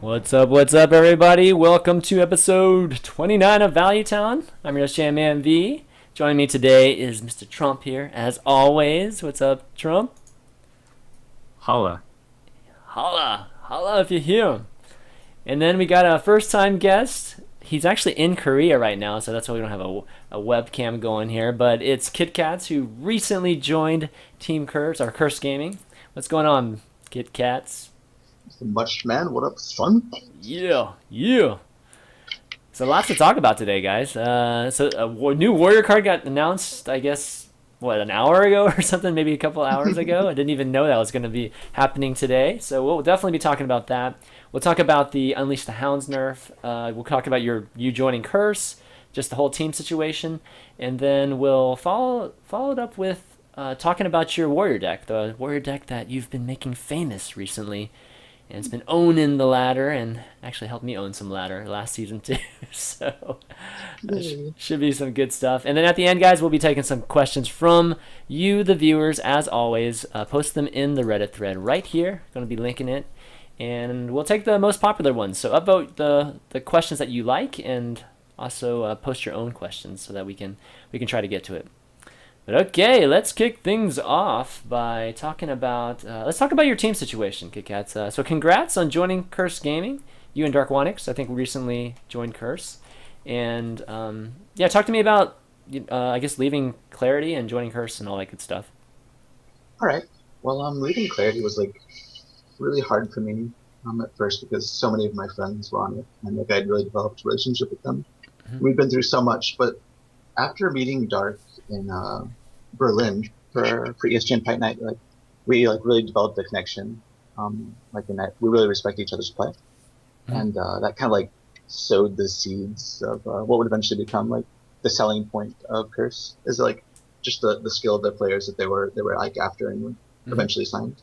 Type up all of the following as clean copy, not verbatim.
What's up, everybody? Welcome to episode 29 of Value Town. I'm your host, ChanManV. Joining me today is Mr. Trump here, as always. What's up, Trump? Holla. Holla! Holla if you hear him. And then we got a first time guest. He's actually in Korea right now, so that's why we don't have a webcam going here. But it's Kitkatz, who recently joined Team Curse, or Curse Gaming. What's going on, Kitkatz? Much man, what up, son? Yeah, yeah. So lots to talk about today, guys. So a new Warrior card got announced, I guess, what, an hour ago or something, maybe a couple hours ago. I didn't even know that was going to be happening today. So we'll definitely be talking about that. We'll talk about the Unleash the Hounds nerf. We'll talk about you joining Curse, just the whole team situation, and then we'll follow it up with talking about your Warrior deck, the Warrior deck that you've been making famous recently, and it's been owning the ladder and actually helped me own some ladder last season too. So Yay. should be some good stuff. And then at the end, guys, we'll be taking some questions from you, the viewers, as always. Post them in the Reddit thread right here. Going to be linking it, and we'll take the most popular ones. So upvote the questions that you like, and also post your own questions so that we can try to get to it. But okay, let's kick things off by talking about let's talk about your team situation, Kitkatz. So congrats on joining Curse Gaming. You and Dark Wanix, I think, recently joined Curse, and yeah, talk to me about I guess leaving Clarity and joining Curse and all that good stuff. All right. Well, leaving Clarity was like really hard for me at first because so many of my friends were on it, and like I'd really developed a relationship with them. Mm-hmm. We've been through so much, but after meeting Dark in Berlin for ESGN Fight Night, like we like really developed a connection. Like in that we really respect each other's play, Mm-hmm. and that kind of like sowed the seeds of what would eventually become like the selling point of Curse is like just the skill of the players that they were like after and Mm-hmm. eventually signed,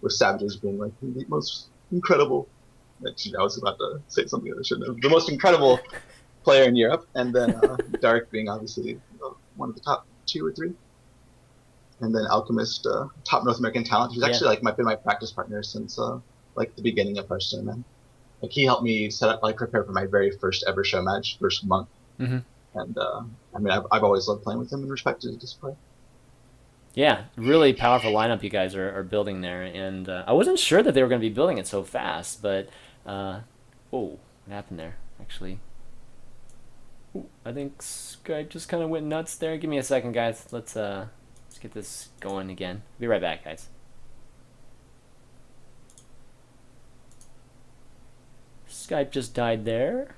with Savages being like the most incredible. Actually, I was about to say something that I shouldn't have. The most incredible player in Europe, and then Dark being obviously one of the top two or three, and then Alchemist, top North American talent. He's Yeah. actually like been my practice partner since like the beginning of Hearthstone. Man, like he helped me set up like prepare for my very first ever show match, first month, Mm-hmm. and I mean I've always loved playing with him and respected his display. Yeah, really powerful lineup you guys are building there, and I wasn't sure that they were going to be building it so fast, but oh, what happened there? Actually, I think Skype just kind of went nuts there. Give me a second, guys. Let's get this going again. Be right back, guys. Skype just died there.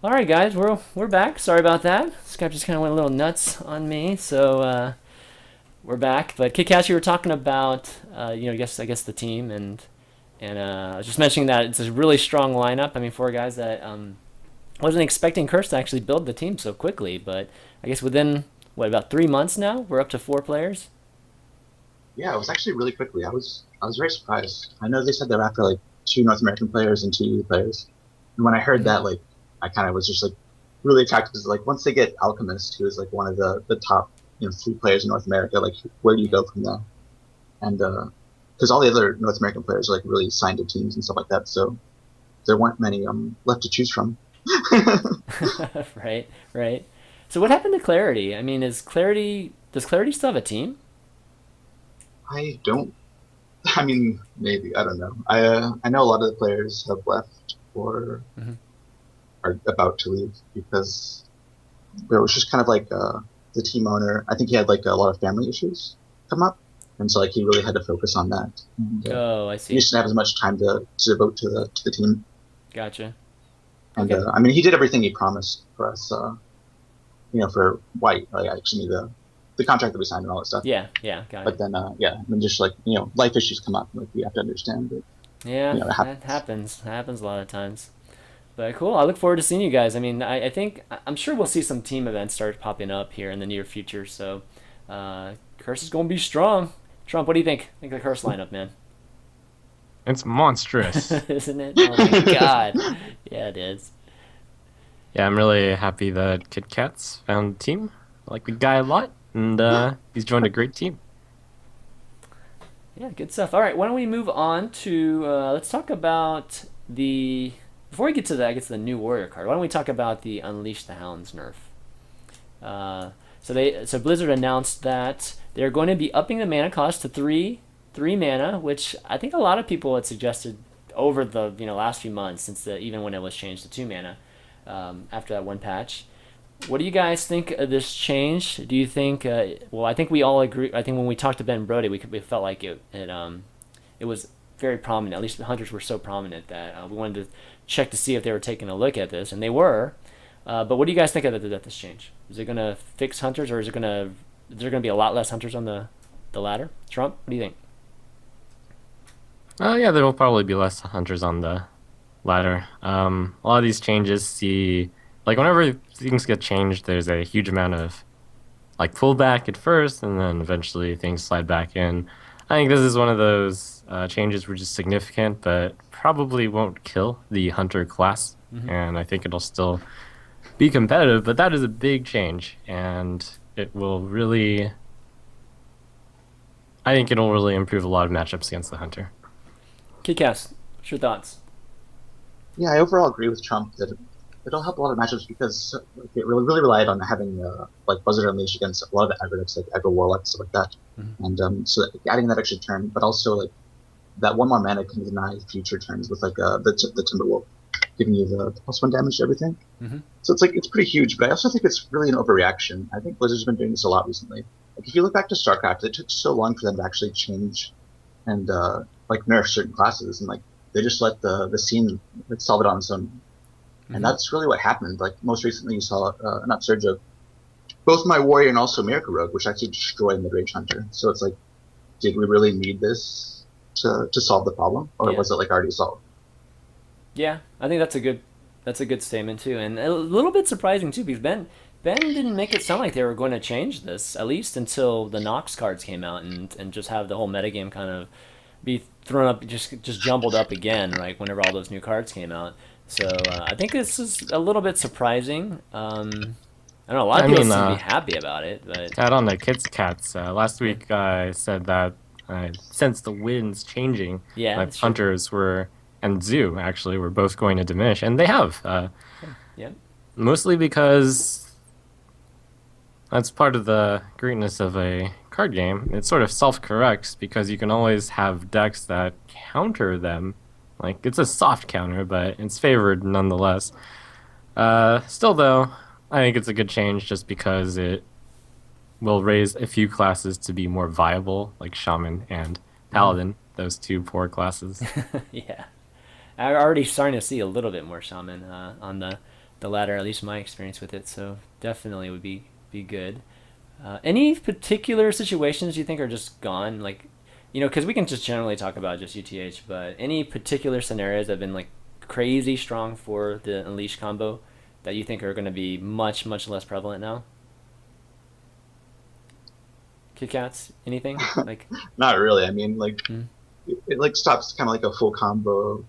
All right, guys, we're back. Sorry about that. Skype just kind of went a little nuts on me, so we're back. But Kitkatz, you were talking about I guess the team, and I was just mentioning that it's a really strong lineup. I mean, four guys that wasn't expecting Curse to actually build the team so quickly, but I guess within about 3 months now, we're up to 4 players. Yeah, it was actually really quickly. I was very surprised. I know they said they're after like two North American players and two EU players, and when I heard that, like, I kind of was just like really attracted because like once they get Alchemist, who is like one of the top three players in North America, like where do you go from there? And because all the other North American players are like really signed to teams and stuff like that, so there weren't many left to choose from. Right, right. So what happened to Clarity? I mean, does Clarity still have a team? I don't. I mean, maybe I don't know. I know a lot of the players have left or Hmm. are about to leave because there was just kind of like the team owner. I think he had like a lot of family issues come up, and so like he really had to focus on that. And, Oh, I he see. just didn't have as much time to devote to the team. Gotcha. And Okay. I mean, he did everything he promised for us. For White, like actually the contract that we signed and all that stuff. Yeah, yeah, got But it. then yeah, and then just like life issues come up. Like we have to understand that Yeah, it that happens. happens a lot of times. But cool. I look forward to seeing you guys. I mean, I think I'm sure we'll see some team events start popping up here in the near future. So, Curse is going to be strong. Trump, what do you think? Think of the Curse lineup, man. It's monstrous. Isn't it? Oh my God. Yeah, it is. Yeah, I'm really happy that Kitkatz found a team. I like the guy a lot, and he's joined a great team. Yeah, good stuff. All right, why don't we move on to let's talk about the before we get to the new warrior card. Why don't we talk about the Unleash the Hounds nerf? So Blizzard announced that they're going to be upping the mana cost to three mana, which I think a lot of people had suggested over the last few months since even when it was changed to 2 mana after that one patch. What do you guys think of this change? Do you think? Well, I think we all agree. I think when we talked to Ben Brody, we felt like it was very prominent. At least the hunters were so prominent that we wanted to check to see if they were taking a look at this, and they were. But what do you guys think of this change? Is it going to fix hunters, or is there going to be a lot less hunters on the ladder? Trump, what do you think? Yeah, there will probably be less hunters on the ladder. A lot of these changes see, like, whenever things get changed, there's a huge amount of like pullback at first, and then eventually things slide back in. I think this is one of those changes which is significant, but probably won't kill the hunter class, Mm-hmm. and I think it'll still be competitive. But that is a big change, and it will really, I think it'll really improve a lot of matchups against the hunter. Kickass, what's your thoughts? Yeah, I overall agree with Trump that it'll help a lot of matchups because like, it really relied on having like Buzzard Unleash against a lot of the aggro decks like aggro Warlock stuff like that, Mm-hmm. and so adding that extra turn, but also like that one more mana can deny future turns with like the Timberwolf giving you the +1 damage to everything. Mm-hmm. So it's pretty huge, but I also think it's really an overreaction. I think Blizzard's been doing this a lot recently. Like if you look back to StarCraft, it took so long for them to actually change and like nerf certain classes, and like they just let the scene like solve it on its own. Mm-hmm. And that's really what happened. Like most recently, you saw an upsurge of both my warrior and also Miracle Rogue, which actually destroyed Midrange Hunter. So it's like, did we really need this to solve the problem, or Yeah. was it like already solved? Yeah, I think that's a good statement too, and a little bit surprising too because Ben didn't make it sound like they were going to change this at least until the Nox cards came out and just have the whole metagame kind of be thrown up just jumbled up again right whenever all those new cards came out. So I think this is a little bit surprising. I don't know. A lot of I people mean, seem to be happy about it, but to add on to Kitkatz, last week I said that I sensed the winds changing. yeah, My it's true. hunters were, and Zoo actually, were both going to diminish, and they have. Yeah, Mostly because that's part of the greatness of a card game. It sort of self-corrects because you can always have decks that counter them. Like, it's a soft counter, but it's favored nonetheless. Still, though, I think it's a good change just because it will raise a few classes to be more viable, like Shaman and Paladin, those two poor classes. yeah. I'm already starting to see a little bit more shaman on the the latter, at least my experience with it. So definitely would be good. Any particular situations you think are just gone? Like, because we can just generally talk about just UTH, but any particular scenarios that have been like crazy strong for the Unleash combo that you think are going to be much, much less prevalent now? Kitkatz, anything? Like, Not really. I mean, like, it like stops kind of like a full combo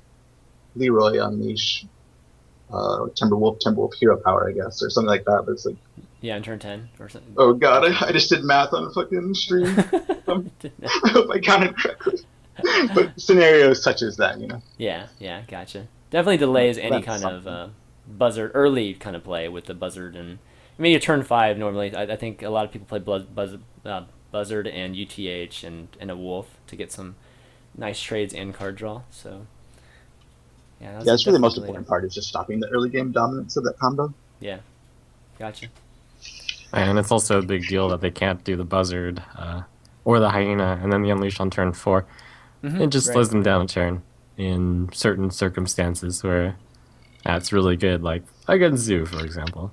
Leroy Unleash, Timberwolf Hero Power, I guess, or something like that. But it's like, yeah, in turn 10 or something. oh god, I just did math on fucking stream. I hope I counted correctly. But scenarios such as that, Yeah, gotcha. Definitely delays any That's kind of buzzard, early kind of play with the buzzard. And I mean, you turn 5 normally. I think a lot of people play buzzard and UTH and a wolf to get some nice trades and card draw. So yeah, that's really the most important part, is just stopping the early game dominance of that combo. Yeah, gotcha. And it's also a big deal that they can't do the buzzard or the hyena and then the unleash on turn 4. It just slows them down a turn in certain circumstances where that's really good, like against Zoo, for example.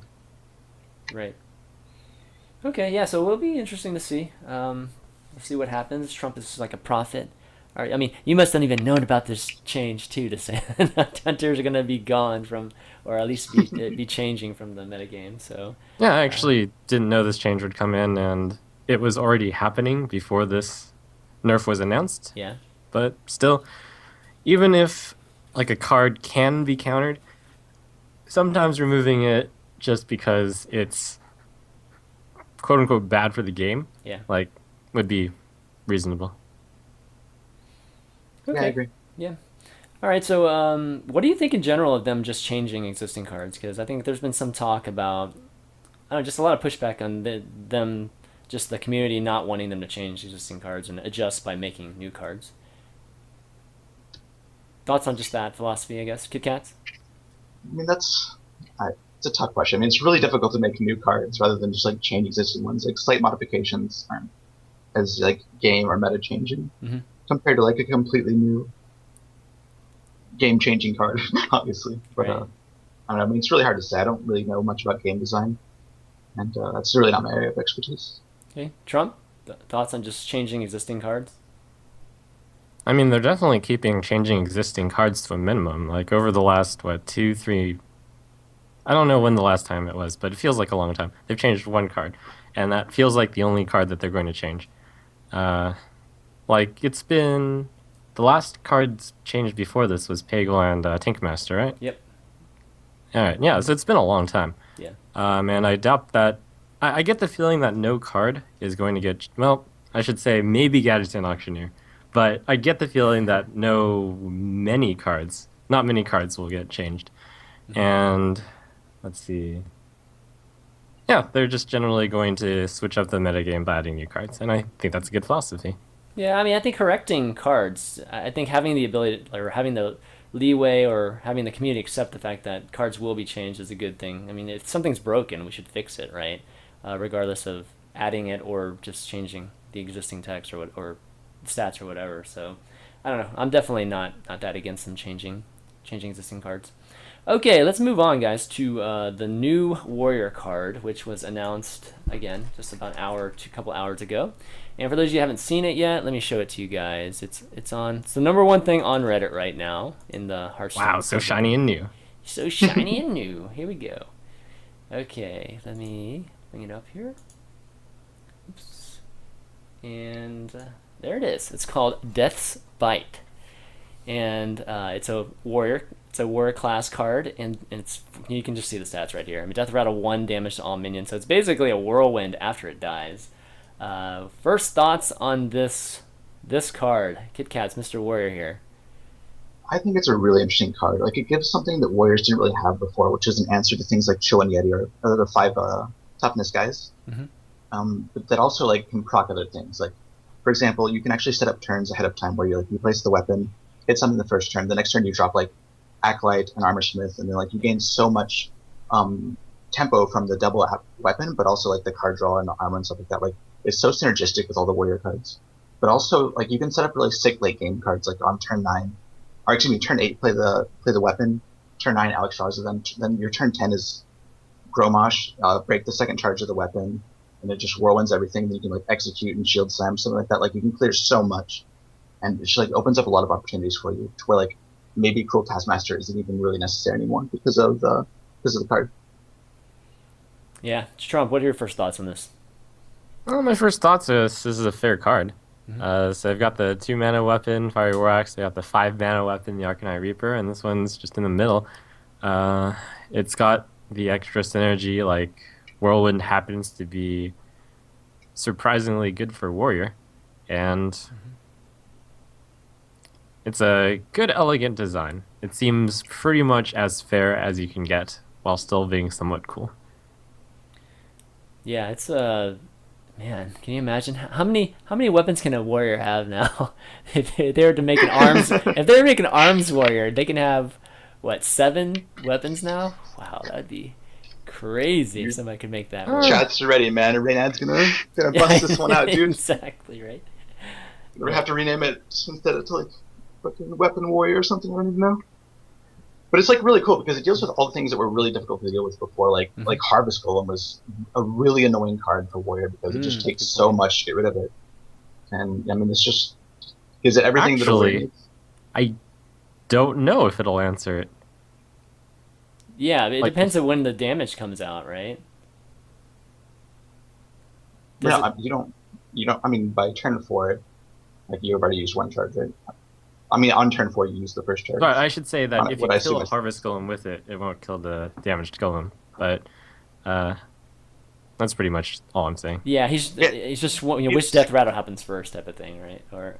Right. Okay, yeah, so it'll be interesting to see. We'll see what happens. Trump is like a prophet. All right, I mean, you must have even known about this change, too, to say that hunters are going to be gone from, or at least be changing from the metagame, so... Yeah, I actually didn't know this change would come in, and it was already happening before this nerf was announced. Yeah. But still, even if like a card can be countered, sometimes removing it just because it's quote unquote bad for the game, like, would be reasonable. Okay. Yeah, I agree. Yeah. All right, so what do you think in general of them just changing existing cards? Because I think there's been some talk about, I don't know, just a lot of pushback on them, just the community not wanting them to change existing cards and adjust by making new cards. Thoughts on just that philosophy, I guess? Kitkatz? I mean, it's a tough question. I mean, it's really difficult to make new cards rather than just like change existing ones. Like, slight modifications aren't as like game or meta changing compared to like a completely new game changing card, obviously. But I don't know. I mean, it's really hard to say. I don't really know much about game design, and that's really not my area of expertise. Okay, Trump, thoughts on just changing existing cards? I mean, they're definitely keeping changing existing cards to a minimum. Like, over the last, 2, 3... I don't know when the last time it was, but it feels like a long time. They've changed one card, and that feels like the only card that they're going to change. Like, it's been... The last cards changed before this was Pagel and Tankmaster, right? Yep. Alright, yeah, so it's been a long time. Yeah. And I doubt that... I get the feeling that no card is going to get... Well, I should say maybe Gadgetzan Auctioneer. But I get the feeling that not many cards will get changed. And let's see. Yeah, they're just generally going to switch up the metagame by adding new cards, and I think that's a good philosophy. Yeah, I mean, I think correcting cards, I think having the ability, or having the leeway, or having the community accept the fact that cards will be changed is a good thing. I mean, if something's broken, we should fix it, right? Regardless of adding it or just changing the existing text or stats or whatever. So I don't know, I'm definitely not that against them changing existing cards. Okay, let's move on, guys, to the new warrior card, which was announced again just about couple hours ago. And for those of you who haven't seen it yet, let me show it to you guys. It's the number one thing on Reddit right now in the Hearthstone. Wow, so shiny and new. So shiny and new. Here we go. Okay, let me bring it up here. Oops. And there it is. It's called Death's Bite, and it's a warrior class card, and it's, you can just see the stats right here. I mean, death rattle 1 damage to all minions, so it's basically a whirlwind after it dies. First thoughts on this card, Kitkatz, Mr. Warrior here. I think it's a really interesting card. Like, it gives something that warriors didn't really have before, which is an answer to things like Chill and Yeti or the 5 toughness guys. But that also like can proc other things. Like, for example, you can actually set up turns ahead of time where you place the weapon, hit something the first turn, the next turn you drop like Acolyte and Armor Smith, and then like you gain so much tempo from the double weapon, but also like the card draw and the armor and stuff like that. Like, it's so synergistic with all the warrior cards. But also, like, you can set up really sick late game cards, like on turn 9, or excuse me, turn 8, play the weapon, turn 9 Alex draws, then your turn 10 is Gromosh, break the second charge of the weapon, and it just whirlwinds everything. Then you can like execute and shield slam, something like that. Like you can clear so much, and it just like opens up a lot of opportunities for you to where like maybe Cruel Taskmaster isn't even really necessary anymore because of the card. Yeah, Trump, what are your first thoughts on this? Well, my first thoughts is this is a fair card. So they've got the 2-mana weapon, Fiery War Axe. They got the 5-mana weapon, the Arcanine Reaper, and this one's just in the middle. It's got the extra synergy, like Whirlwind happens to be surprisingly good for Warrior, and it's a good, elegant design. It seems pretty much as fair as you can get, while still being somewhat cool. Yeah, it's man, can you imagine how many weapons can a warrior have now? If they were to make an arms, if they were making an arms warrior, they can have what, 7 weapons now? Wow, that'd be crazy if somebody could make that work. Chat's ready, man. Reynad's gonna bust this one out, dude. Exactly, right. We have to rename it instead of to like fucking Weapon Warrior or something. I don't even know. But it's like really cool because it deals with all the things that were really difficult to deal with before. Like Harvest Golem was a really annoying card for Warrior because it just takes so much to get rid of it. And I mean, it's just gives it everything that a Warrior needs. I don't know if it'll answer it. Yeah, it depends on when the damage comes out, right? You don't. I mean, by turn 4, like you've already used 1 charge, right? I mean, on turn 4, you use the first charge. But I should say that if you kill a Harvest Golem with it, it won't kill the damaged Golem. But that's pretty much all I'm saying. Yeah, he's just which death rattle happens first type of thing, right? Or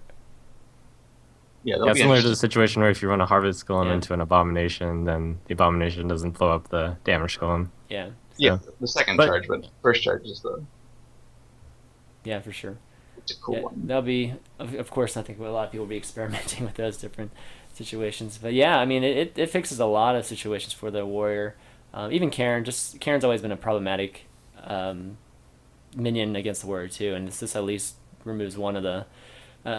yeah, similar to the situation where if you run a Harvest Golem into an Abomination, then the Abomination doesn't blow up the damaged Golem. Yeah. So. Yeah, the second charge, but first charge is the. Yeah, for sure. It's a cool one. That'll be, of course, I think a lot of people will be experimenting with those different situations. But yeah, I mean, it fixes a lot of situations for the Warrior. Even Karen's always been a problematic minion against the Warrior too, and this at least removes one of the,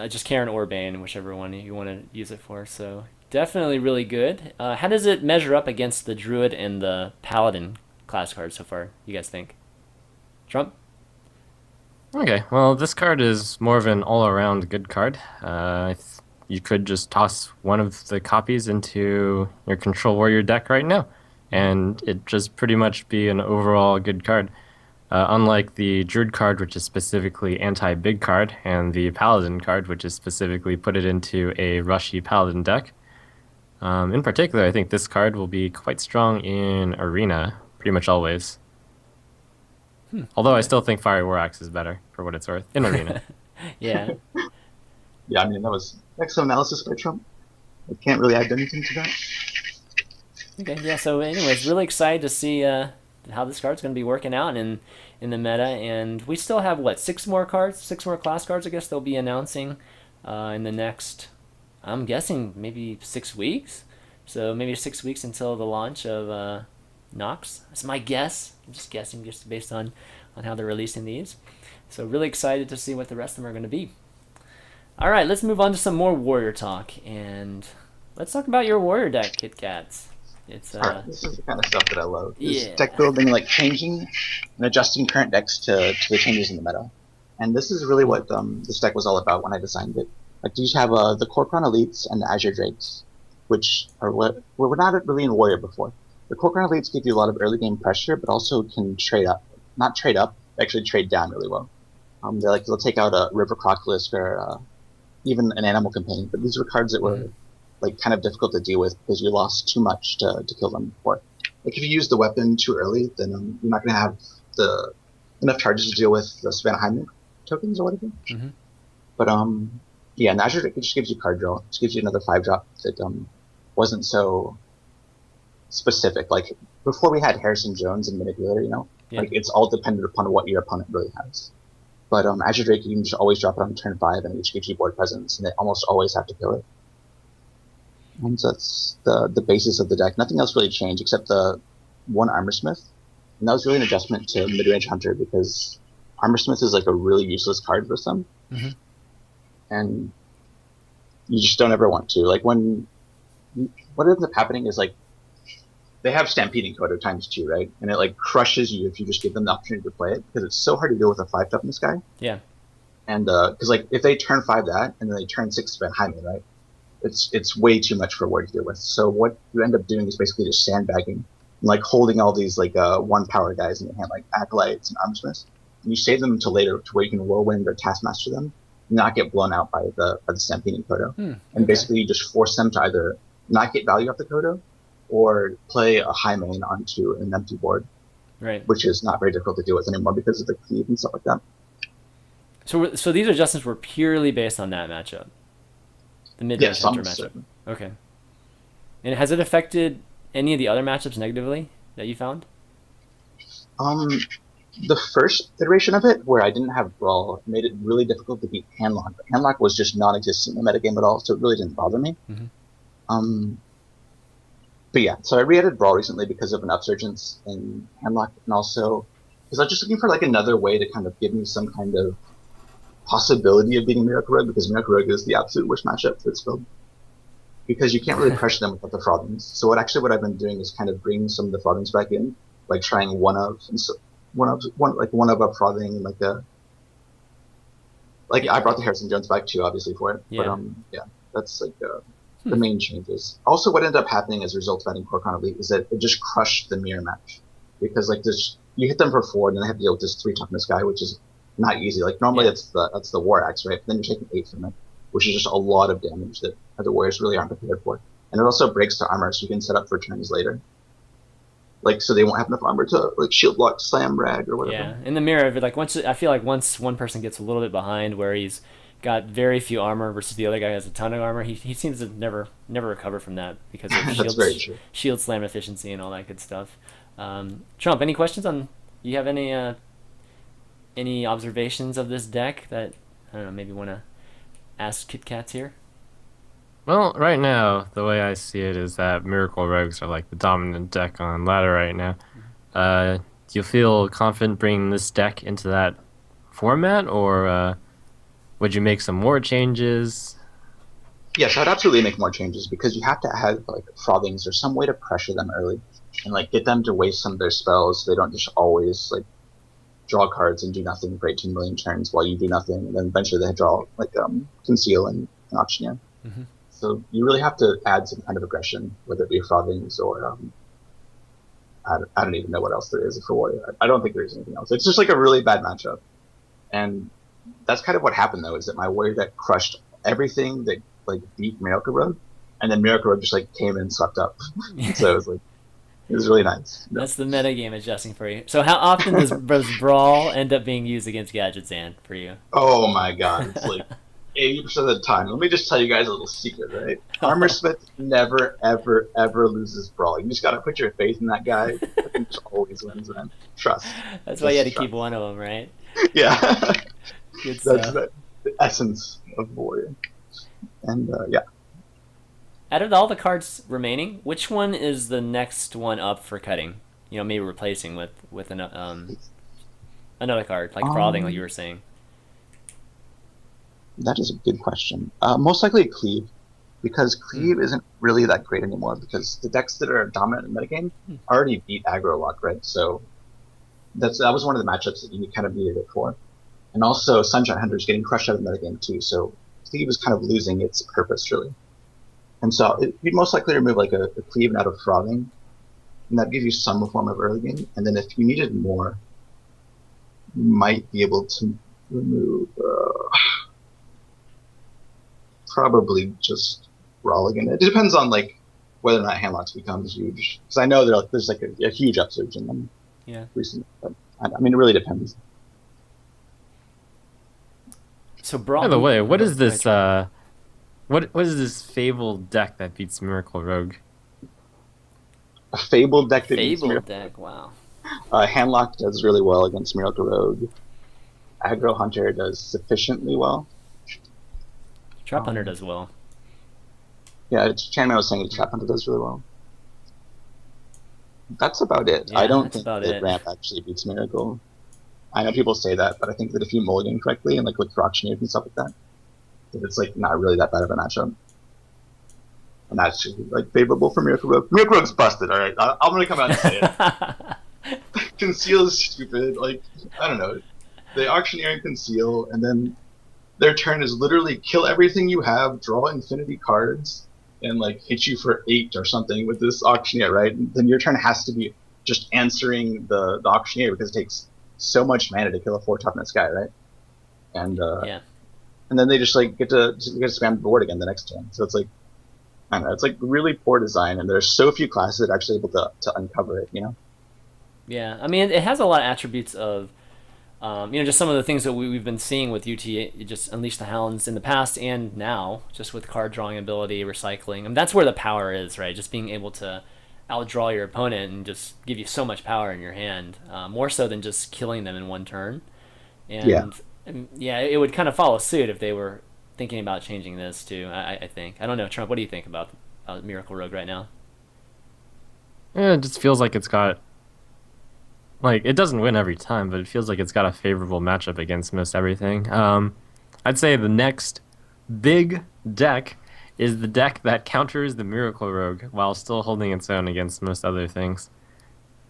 just Karen or Bane, whichever one you want to use it for. So definitely really good. How does it measure up against the Druid and the Paladin class cards so far, you guys think? Trump? Okay, well, this card is more of an all-around good card. You could just toss one of the copies into your Control Warrior deck right now, and it just pretty much be an overall good card. Unlike the Druid card, which is specifically anti-big card, and the Paladin card, which is specifically put it into a rushy Paladin deck. In particular, I think this card will be quite strong in Arena, pretty much always. Although I still think Fiery War Axe is better, for what it's worth, in Arena. Yeah. Yeah, I mean, that was excellent analysis by Trump. I can't really add anything to that. Okay, yeah, so anyways, really excited to see how this card's going to be working out in the meta. And we still have, 6 more class cards, I guess they'll be announcing in the next, I'm guessing, maybe 6 weeks. So maybe 6 weeks until the launch of Nox. That's my guess. I'm just guessing just based on how they're releasing these. So really excited to see what the rest of them are going to be. All right, let's move on to some more Warrior talk. And let's talk about your Warrior deck, Kitkatz. It's this is the kind of stuff that I love. It's deck building, like changing and adjusting current decks to the changes in the meta. And this is really what this deck was all about when I designed it. Like, you have the Kor'kron Elites and the Azure Drakes, which are what were not really in Warrior before. The Kor'kron Elites give you a lot of early game pressure, but also can trade up. Not trade up, actually trade down really well. They'll take out a River Crocolisk or even an Animal Companion, but these were cards that were like kind of difficult to deal with because you lost too much to kill them before. Like, if you use the weapon too early, then you're not going to have enough charges to deal with the Savannah Hymen tokens or whatever. But yeah, and Azure Drake just gives you card draw. It just gives you another 5-drop that wasn't so specific. Like, before we had Harrison Jones and Manipulator, like, it's all dependent upon what your opponent really has. But Azure Drake, you can just always drop it on turn 5, and it just gives you board presence, and they almost always have to kill it. And so that's the basis of the deck. Nothing else really changed except the 1 Armorsmith, and that was really an adjustment to Midrange Hunter because Armorsmith is like a really useless card for some, and you just don't ever want to. Like, what ends up happening is, like, they have Stampeding Coda ×2, right? And it like crushes you if you just give them the opportunity to play it, because it's so hard to deal with a 5 toughness guy. Yeah. And because like if they turn 5 that and then they turn 6 spin Jaime, right? It's way too much for War to deal with. So what you end up doing is basically just sandbagging, and, like holding all these like 1 power guys in your hand, like Acolytes and Armsmiths. And you save them until later to where you can Whirlwind or Taskmaster them, and not get blown out by the Stampeding Coda. And basically you just force them to either not get value off the Coda, or play a high main onto an empty board, Right. which is not very difficult to deal with anymore because of the cleave and stuff like that. So these adjustments were purely based on that matchup, the mid-range hunter matchup. Certain. Okay. And has it affected any of the other matchups negatively that you found? The first iteration of it, where I didn't have Brawl, made it really difficult to beat Handlock. But Handlock was just non-existent in the metagame at all, so it really didn't bother me. But yeah, so I re-added Brawl recently because of an upsurgence in Handlock, and also because I was just looking for like another way to kind of give me some kind of possibility of beating Miracle Rogue, because Miracle Rogue is the absolute worst matchup for this build. Because you can't really pressure them without the Frothings. So what I've been doing is kind of bringing some of the Frothings back in, like trying one of a Frothing, like I brought the Harrison Jones back too, obviously for it. Yeah. But yeah, that's like the main changes. Also, what ended up happening as a result of adding Corcon Elite is that it just crushed the mirror match, because like this, you hit them for 4, and then they have to deal with this 3 toughness guy, which is not easy. Like normally that's the War Axe, right? But then you're taking 8 from it, which is just a lot of damage that other warriors really aren't prepared for. And it also breaks the armor, so you can set up for turns later. Like, so they won't have enough armor to like shield block, slam, rag, or whatever. Yeah, in the mirror, like I feel like once one person gets a little bit behind, where he's got very few armor versus the other guy has a ton of armor, he seems to never recover from that because of shield slam efficiency and all that good stuff. Trump, any questions on? You have any observations of this deck that I don't know? Maybe want to ask Kitkatz here. Well, right now, the way I see it is that Miracle Rogues are like the dominant deck on ladder right now. Do you feel confident bringing this deck into that format, or would you make some more changes? Yes, I'd absolutely make more changes, because you have to have like Frothings or some way to pressure them early and like get them to waste some of their spells so they don't just always like draw cards and do nothing for 18 million turns while you do nothing, and then eventually they draw like Conceal and Auctioneer. So you really have to add some kind of aggression, whether it be Frothings or I don't even know what else there is for Warrior. I don't think there's anything else. It's just like a really bad matchup, and that's kind of what happened though. Is that my Warrior deck crushed everything that like beat Miracle Road, and then Miracle Road just like came in and swept up. So it was really nice. That's the metagame adjusting for you. So how often does Brawl end up being used against Gadget Zan for you? Oh my god, it's like 80% of the time. Let me just tell you guys a little secret, right? Armorsmith never, ever, ever loses Brawl. You just gotta put your faith in that guy. He just always wins, man. Trust. That's why you had to keep one of them, right? Yeah. Good stuff. That's the essence of Warrior. And yeah. Out of all the cards remaining, which one is the next one up for cutting? You know, maybe replacing with another card, like Frothing, like you were saying. That is a good question. Most likely Cleave, because Cleave isn't really that great anymore, because the decks that are dominant in metagame already beat aggro lock, right? So that was one of the matchups that you kind of needed it for. And also Sunshine Hunter is getting crushed out of the metagame too, so Cleave is kind of losing its purpose, really. And so you'd most likely remove like a Cleave out of Frothing, and that gives you some form of early game. And then if you needed more, you might be able to remove probably just Brawl again. It depends on like whether or not Handlocks becomes huge, because I know there's like a huge upsurge in them recently. But I mean, it really depends. So Brawl. By the way, what is this? What is this Fabled deck that beats Miracle Rogue? A Fabled deck that beats Fabled deck. Wow. Handlock does really well against Miracle Rogue. Aggro Hunter does sufficiently well. Trap Hunter does well. Yeah, ChanManV was saying that Trap Hunter does really well. That's about it. Yeah, I don't think that that Ramp actually beats Miracle. I know people say that, but I think that if you mulligan correctly and like look for auctioneers and stuff like that, it's like not really that bad of a matchup. and that's just, like favorable for Miracle Rogue. Miracle Rogue's busted. All right, I'm gonna come out and say it. Conceal is stupid. Like, I don't know. They auctioneer and conceal, and then their turn is literally kill everything you have, draw infinity cards, and like hit you for 8 or something with this auctioneer, right? And then your turn has to be just answering the auctioneer because it takes so much mana to kill a 4 toughness guy, right? And Yeah. and then they just like get to spam the board again the next turn. So it's like, I don't know, it's like really poor design, and there's so few classes that are actually able to uncover it, you know? Yeah, I mean, it has a lot of attributes of, just some of the things that we've been seeing with UT, just Unleash the Hounds in the past and now, just with card drawing ability, recycling. I mean, that's where the power is, right? Just being able to outdraw your opponent and just give you so much power in your hand, more so than just killing them in one turn. Yeah. And yeah, it would kind of follow suit if they were thinking about changing this too. I think. I don't know, Trump. What do you think about Miracle Rogue right now? It just feels like it's got, like, it doesn't win every time, but it feels like it's got a favorable matchup against most everything. I'd say the next big deck is the deck that counters the Miracle Rogue while still holding its own against most other things.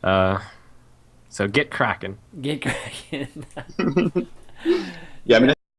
So get cracking. Get cracking. Yeah, I mean,